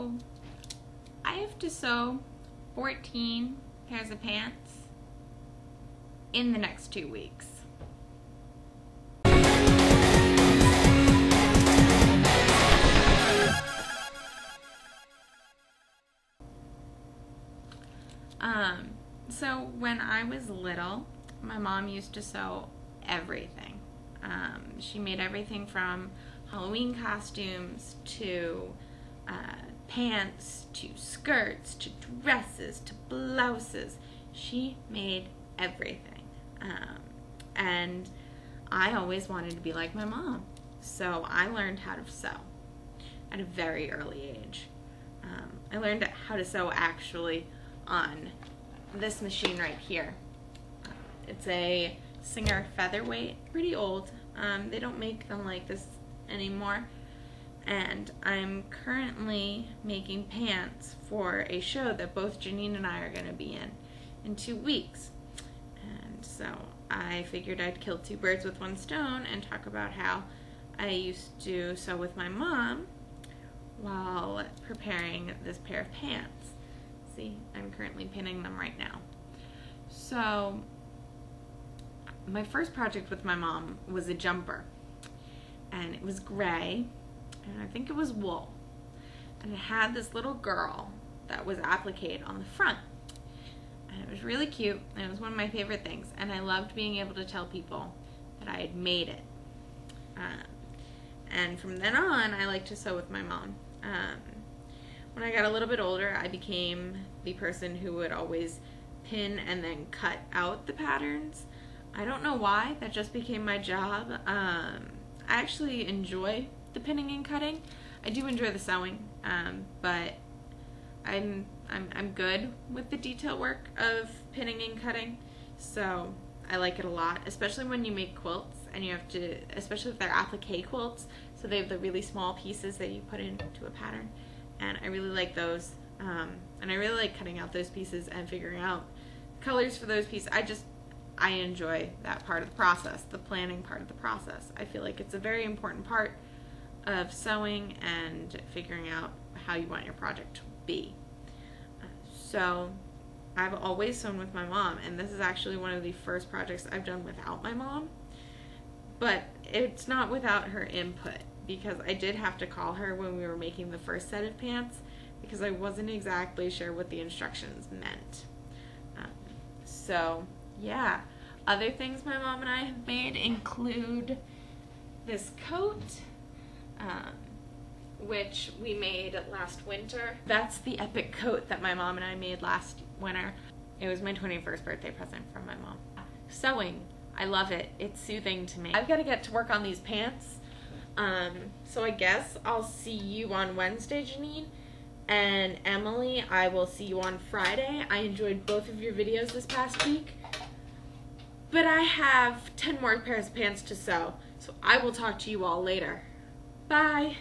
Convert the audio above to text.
So I have to sew 14 pairs of pants in the next 2 weeks. So when I was little, my mom used to sew everything. She made everything from Halloween costumes to pants to skirts to dresses to blouses. She made everything. And I always wanted to be like my mom. So I learned how to sew at a very early age. I learned how to sew actually on this machine right here. It's a Singer Featherweight, pretty old. They don't make them like this anymore. And I'm currently making pants for a show that both Janine and I are going to be in 2 weeks. And so I figured I'd kill two birds with one stone and talk about how I used to sew with my mom while preparing this pair of pants. See, I'm currently pinning them right now. So my first project with my mom was a jumper, and it was gray, and I think it was wool, and it had this little girl that was appliqued on the front, and it was really cute, and it was one of my favorite things, and I loved being able to tell people that I had made it. And from then on, I liked to sew with my mom. When I got a little bit older, I became the person who would always pin and then cut out the patterns. I don't know why, that just became my job. I actually enjoy the pinning and cutting. I do enjoy the sewing, but I'm good with the detail work of pinning and cutting, so I like it a lot, especially when you make quilts and you have to, especially if they're applique quilts, so they have the really small pieces that you put into a pattern, and I really like those, and I really like cutting out those pieces and figuring out colors for those pieces. I enjoy that part of the process, the planning part of the process. I feel like it's a very important part of sewing and figuring out how you want your project to be. So I've always sewn with my mom, and this is actually one of the first projects I've done without my mom, but it's not without her input, because I did have to call her when we were making the first set of pants because I wasn't exactly sure what the instructions meant. So yeah, other things my mom and I have made include this coat, which we made last winter. That's the epic coat that my mom and I made last winter. It was my 21st birthday present from my mom. Sewing, I love it. It's soothing to me. I've got to get to work on these pants. So I guess I'll see you on Wednesday, Janine. And Emily, I will see you on Friday. I enjoyed both of your videos this past week. But I have 10 more pairs of pants to sew. So I will talk to you all later. Bye.